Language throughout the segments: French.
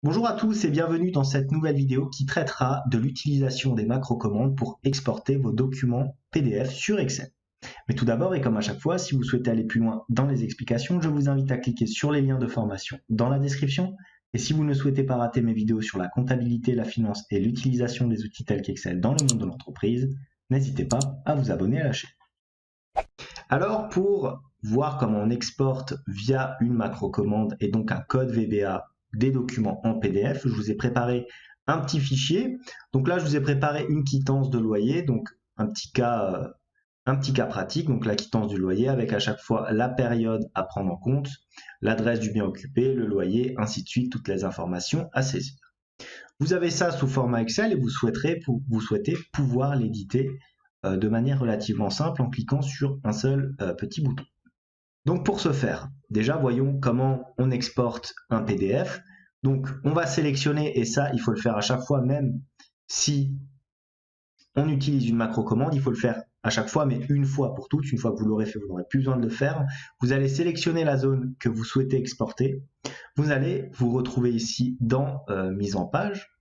Bonjour à tous et bienvenue dans cette nouvelle vidéo qui traitera de l'utilisation des macro-commandes pour exporter vos documents PDF sur Excel. Mais tout d'abord et comme à chaque fois, si vous souhaitez aller plus loin dans les explications, je vous invite à cliquer sur les liens de formation dans la description. Et si vous ne souhaitez pas rater mes vidéos sur la comptabilité, la finance et l'utilisation des outils tels qu'Excel dans le monde de l'entreprise, n'hésitez pas à vous abonner à la chaîne. Alors pour voir comment on exporte via une macro-commande et donc un code VBA des documents en PDF, je vous ai préparé un petit fichier. Donc là, je vous ai préparé une quittance de loyer, donc un petit cas pratique, donc la quittance du loyer avec à chaque fois la période à prendre en compte, l'adresse du bien occupé, le loyer, ainsi de suite, toutes les informations à saisir. Vous avez ça sous format Excel et vous souhaitez pouvoir l'éditer de manière relativement simple en cliquant sur un seul petit bouton. Donc pour ce faire, déjà voyons comment on exporte un PDF. Donc on va sélectionner, et ça il faut le faire à chaque fois, même si on utilise une macro-commande, il faut le faire à chaque fois, mais une fois pour toutes. Une fois que vous l'aurez fait, vous n'aurez plus besoin de le faire. Vous allez sélectionner la zone que vous souhaitez exporter. Vous allez vous retrouver ici dans mise en page.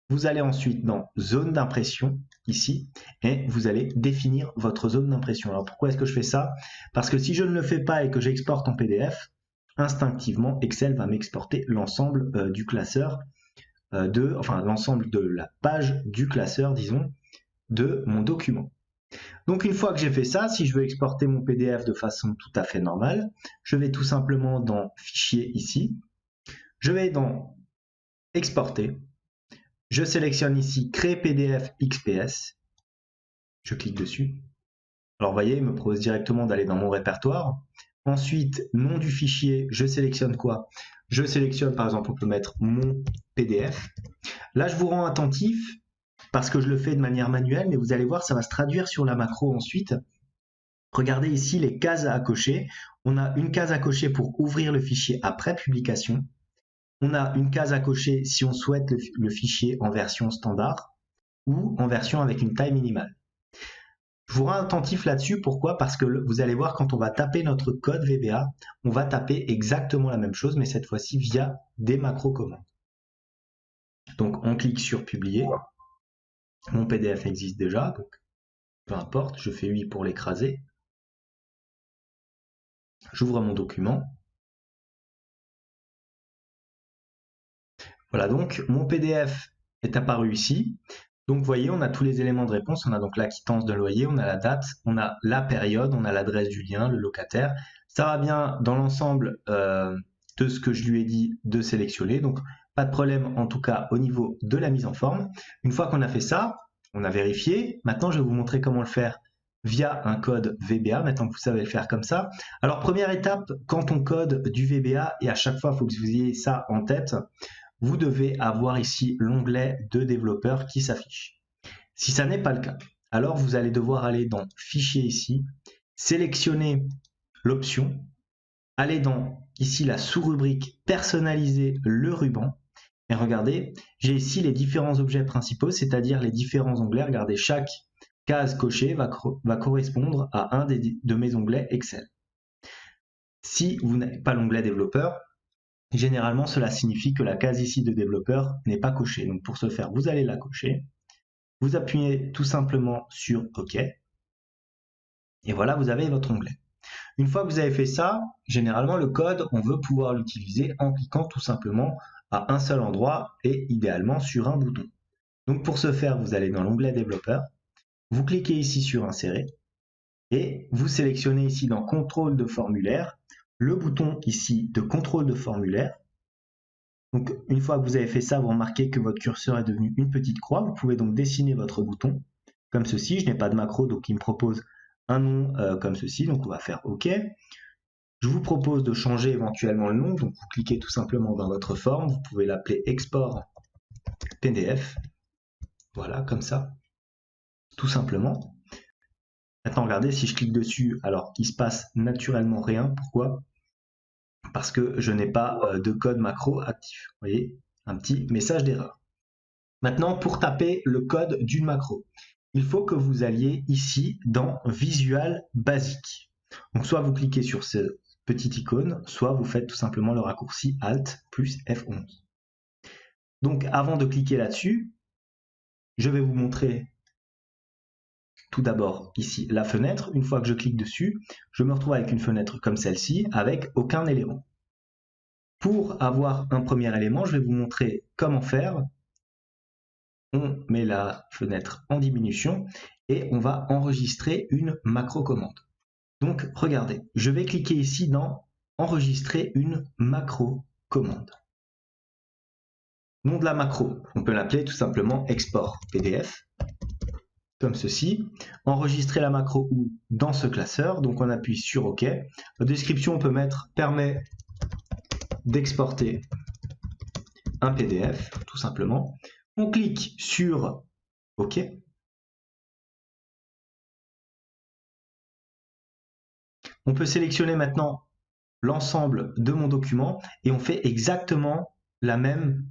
Vous allez ensuite dans zone d'impression, ici, et vous allez définir votre zone d'impression. Alors pourquoi est-ce que je fais ça? Parce que si je ne le fais pas et que j'exporte en PDF, instinctivement, Excel va m'exporter l'ensemble du classeur, l'ensemble de la page du classeur, disons, de mon document. Donc une fois que j'ai fait ça, si je veux exporter mon PDF de façon tout à fait normale, je vais tout simplement dans Fichier ici, je vais dans Exporter, je sélectionne ici Créer PDF XPS. Je clique dessus. Alors, vous voyez, il me propose directement d'aller dans mon répertoire. Ensuite, nom du fichier, je sélectionne quoi? Je sélectionne, par exemple, on peut mettre mon PDF. Là, je vous rends attentif parce que je le fais de manière manuelle, mais vous allez voir, ça va se traduire sur la macro ensuite. Regardez ici les cases à cocher. On a une case à cocher pour ouvrir le fichier après publication. On a une case à cocher si on souhaite le fichier en version standard ou en version avec une taille minimale. Je vous rends attentif là-dessus, pourquoi? Parce que vous allez voir, quand on va taper notre code VBA, on va taper exactement la même chose, mais cette fois-ci via des macro-commandes. Donc on clique sur Publier. Mon PDF existe déjà, donc peu importe, je fais oui pour l'écraser. J'ouvre mon document. Voilà, donc mon PDF est apparu ici. Donc vous voyez, on a tous les éléments de réponse. On a donc la quittance de loyer, on a la date, on a la période, on a l'adresse du lien, le locataire. Ça va bien dans l'ensemble de ce que je lui ai dit de sélectionner. Donc pas de problème en tout cas au niveau de la mise en forme. Une fois qu'on a fait ça, on a vérifié. Maintenant, je vais vous montrer comment le faire via un code VBA, maintenant que vous savez le faire comme ça. Alors première étape, quand on code du VBA, et à chaque fois, il faut que vous ayez ça en tête, vous devez avoir ici l'onglet de développeur qui s'affiche. Si ça n'est pas le cas, alors vous allez devoir aller dans Fichier ici, sélectionner l'option, aller dans ici la sous-rubrique Personnaliser le ruban, et regardez, j'ai ici les différents objets principaux, c'est-à-dire les différents onglets. Regardez, chaque case cochée va correspondre à un de mes onglets Excel. Si vous n'avez pas l'onglet développeur, généralement, cela signifie que la case ici de développeur n'est pas cochée. Donc pour ce faire, vous allez la cocher. Vous appuyez tout simplement sur OK. Et voilà, vous avez votre onglet. Une fois que vous avez fait ça, généralement, le code, on veut pouvoir l'utiliser en cliquant tout simplement à un seul endroit et idéalement sur un bouton. Donc pour ce faire, vous allez dans l'onglet développeur. Vous cliquez ici sur Insérer. Et vous sélectionnez ici dans Contrôle de formulaire, le bouton ici de Contrôle de formulaire. Donc, une fois que vous avez fait ça, vous remarquez que votre curseur est devenu une petite croix. Vous pouvez donc dessiner votre bouton comme ceci. Je n'ai pas de macro, donc il me propose un nom comme ceci. Donc, on va faire OK. Je vous propose de changer éventuellement le nom. Donc, vous cliquez tout simplement dans votre forme. Vous pouvez l'appeler Export PDF. Voilà, comme ça, tout simplement. Maintenant, regardez, si je clique dessus, alors il se passe naturellement rien. Pourquoi? Parce que je n'ai pas de code macro actif. Vous voyez, un petit message d'erreur. Maintenant, pour taper le code d'une macro, il faut que vous alliez ici dans Visual Basic. Donc, soit vous cliquez sur ce petit icône, soit vous faites tout simplement le raccourci Alt plus F11. Donc avant de cliquer là-dessus, je vais vous montrer tout d'abord ici la fenêtre. Une fois que je clique dessus, je me retrouve avec une fenêtre comme celle-ci avec aucun élément. Pour avoir un premier élément, je vais vous montrer comment faire. On met la fenêtre en diminution et on va enregistrer une macro commande. Donc regardez, je vais cliquer ici dans enregistrer une macro commande. Nom de la macro, on peut l'appeler tout simplement export PDF, comme ceci. Enregistrer la macro ou dans ce classeur, donc on appuie sur OK. La description, on peut mettre permet d'exporter un PDF, tout simplement. On clique sur OK. On peut sélectionner maintenant l'ensemble de mon document et on fait exactement la même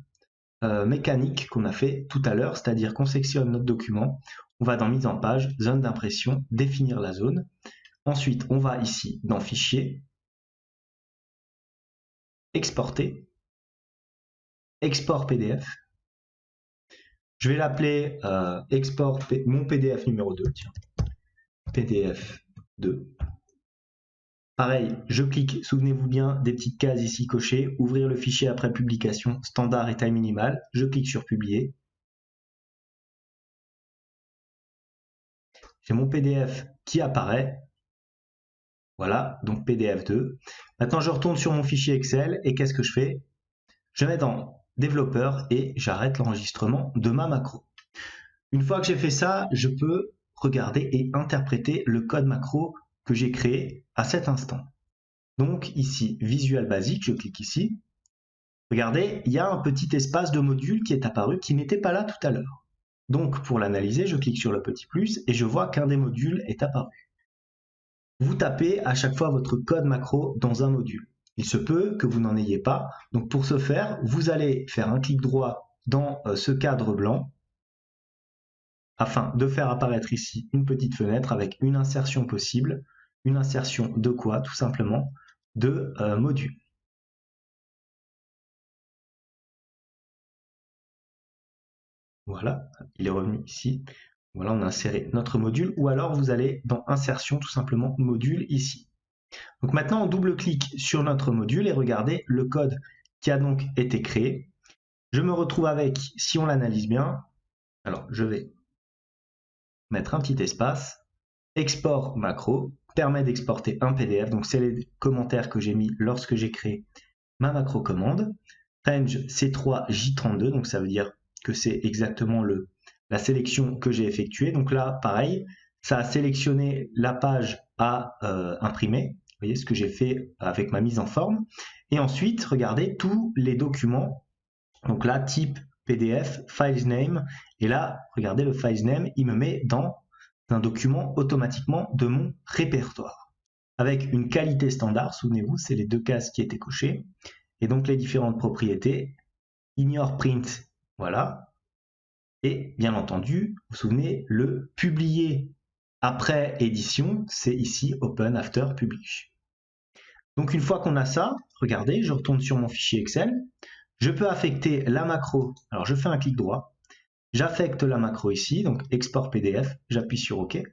mécanique qu'on a fait tout à l'heure, c'est-à-dire qu'on sectionne notre document, on va dans mise en page, zone d'impression, définir la zone. Ensuite, on va ici dans fichier, exporter, export PDF. Je vais l'appeler mon PDF numéro 2, tiens, PDF 2. Pareil, je clique, souvenez-vous bien des petites cases ici cochées, ouvrir le fichier après publication, standard et taille minimale, je clique sur publier. J'ai mon PDF qui apparaît. Voilà, donc PDF 2. Maintenant, je retourne sur mon fichier Excel et qu'est-ce que je fais? Je vais dans développeur et j'arrête l'enregistrement de ma macro. Une fois que j'ai fait ça, je peux regarder et interpréter le code macro que j'ai créé à cet instant. Donc ici, Visual Basic, je clique ici. Regardez, il y a un petit espace de module qui est apparu qui n'était pas là tout à l'heure. Donc pour l'analyser, je clique sur le petit plus et je vois qu'un des modules est apparu. Vous tapez à chaque fois votre code macro dans un module. Il se peut que vous n'en ayez pas. Donc pour ce faire, vous allez faire un clic droit dans ce cadre blanc afin de faire apparaître ici une petite fenêtre avec une insertion possible. Une insertion de quoi? Tout simplement de module. Voilà, il est revenu ici. Voilà, on a inséré notre module. Ou alors vous allez dans insertion, tout simplement module ici. Donc maintenant, on double-clique sur notre module et regardez le code qui a donc été créé. Je me retrouve avec, si on l'analyse bien, alors je vais mettre un petit espace, export macro, permet d'exporter un PDF, donc c'est les commentaires que j'ai mis lorsque j'ai créé ma macro commande. Range C3J32, donc ça veut dire que c'est exactement la sélection que j'ai effectuée. Donc là, pareil, ça a sélectionné la page à imprimer. Vous voyez ce que j'ai fait avec ma mise en forme. Et ensuite, regardez tous les documents. Donc là, type PDF, files name. Et là, regardez le files name, il me met dans un document automatiquement de mon répertoire. Avec une qualité standard, souvenez-vous, c'est les deux cases qui étaient cochées. Et donc les différentes propriétés, ignore print, voilà. Et bien entendu, vous vous souvenez, le publier après édition, c'est ici open after publish. Donc une fois qu'on a ça, regardez, je retourne sur mon fichier Excel, je peux affecter la macro, alors je fais un clic droit, j'affecte la macro ici, donc export PDF, j'appuie sur OK. Et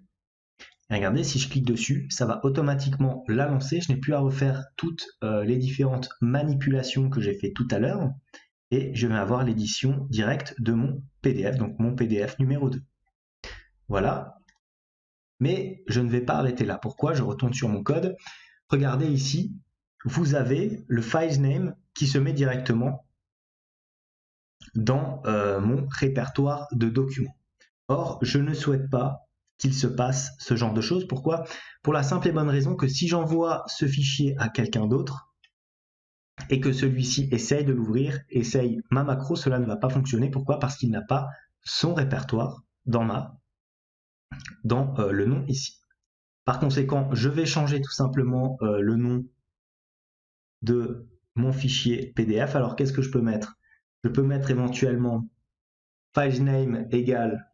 regardez, si je clique dessus, ça va automatiquement la lancer, je n'ai plus à refaire toutes les différentes manipulations que j'ai fait tout à l'heure, et je vais avoir l'édition directe de mon PDF, donc mon PDF numéro 2. Voilà, mais je ne vais pas arrêter là. Pourquoi? Je retourne sur mon code. Regardez ici, vous avez le files name qui se met directement dans mon répertoire de documents. Or, je ne souhaite pas qu'il se passe ce genre de choses. Pourquoi? Pour la simple et bonne raison que si j'envoie ce fichier à quelqu'un d'autre et que celui-ci essaye de l'ouvrir, essaye ma macro, cela ne va pas fonctionner. Pourquoi? Parce qu'il n'a pas son répertoire dans le nom ici. Par conséquent, je vais changer tout simplement le nom de mon fichier PDF. Alors, qu'est-ce que je peux mettre? Je peux mettre éventuellement filename égale,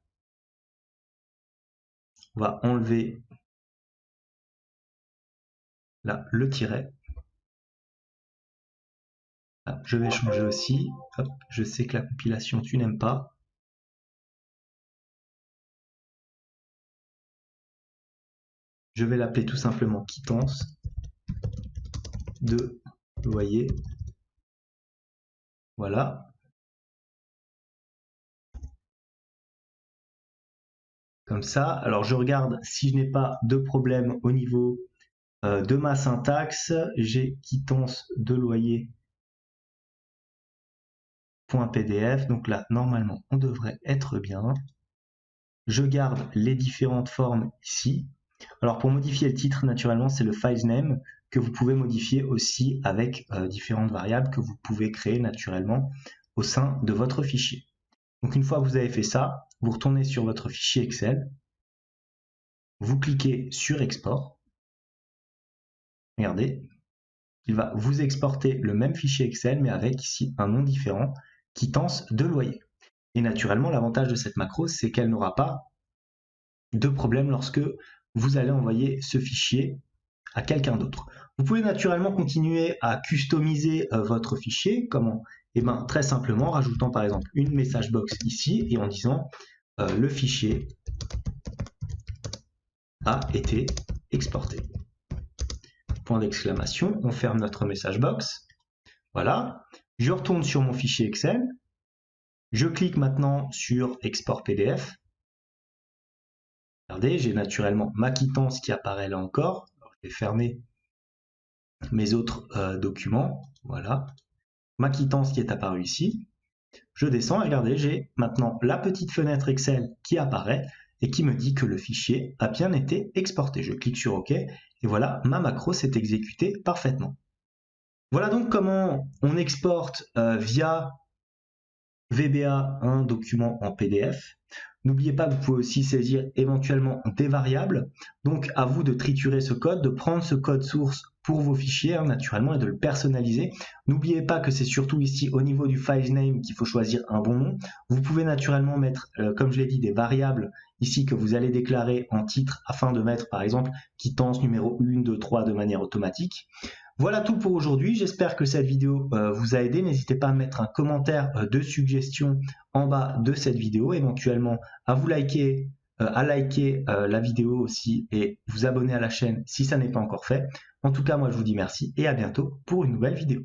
on va enlever là le tiret. Ah, je vais changer aussi. Hop, je sais que la compilation, tu n'aimes pas. Je vais l'appeler tout simplement quittance de loyer. Voilà. Comme ça. Alors je regarde si je n'ai pas de problème au niveau de ma syntaxe. J'ai quittance de loyer.pdf. Donc là, normalement, on devrait être bien. Je garde les différentes formes ici. Alors pour modifier le titre, naturellement, c'est le file name que vous pouvez modifier aussi avec différentes variables que vous pouvez créer naturellement au sein de votre fichier. Donc une fois que vous avez fait ça, vous retournez sur votre fichier Excel, vous cliquez sur Export. Regardez, il va vous exporter le même fichier Excel, mais avec ici un nom différent, quittance de loyer. Et naturellement, l'avantage de cette macro, c'est qu'elle n'aura pas de problème lorsque vous allez envoyer ce fichier à quelqu'un d'autre. Vous pouvez naturellement continuer à customiser votre fichier. Comment? Eh bien, très simplement, en rajoutant par exemple une message box ici et en disant le fichier a été exporté. Point d'exclamation, on ferme notre message box. Voilà. Je retourne sur mon fichier Excel. Je clique maintenant sur Export PDF. Regardez, j'ai naturellement ma quittance qui apparaît là encore. Alors, je vais fermer mes autres documents. Voilà. Ma quittance qui est apparue ici. Je descends et regardez, j'ai maintenant la petite fenêtre Excel qui apparaît et qui me dit que le fichier a bien été exporté. Je clique sur OK et voilà, ma macro s'est exécutée parfaitement. Voilà donc comment on exporte via VBA un document en PDF. N'oubliez pas que vous pouvez aussi saisir éventuellement des variables. Donc à vous de triturer ce code, de prendre ce code source pour vos fichiers naturellement et de le personnaliser. N'oubliez pas que c'est surtout ici au niveau du file name qu'il faut choisir un bon nom. Vous pouvez naturellement mettre, comme je l'ai dit, des variables ici que vous allez déclarer en titre afin de mettre par exemple quittance numéro 1, 2, 3 de manière automatique. Voilà tout pour aujourd'hui, j'espère que cette vidéo vous a aidé. N'hésitez pas à mettre un commentaire de suggestion en bas de cette vidéo, éventuellement à vous liker, la vidéo aussi et vous abonner à la chaîne si ça n'est pas encore fait. En tout cas, moi je vous dis merci et à bientôt pour une nouvelle vidéo.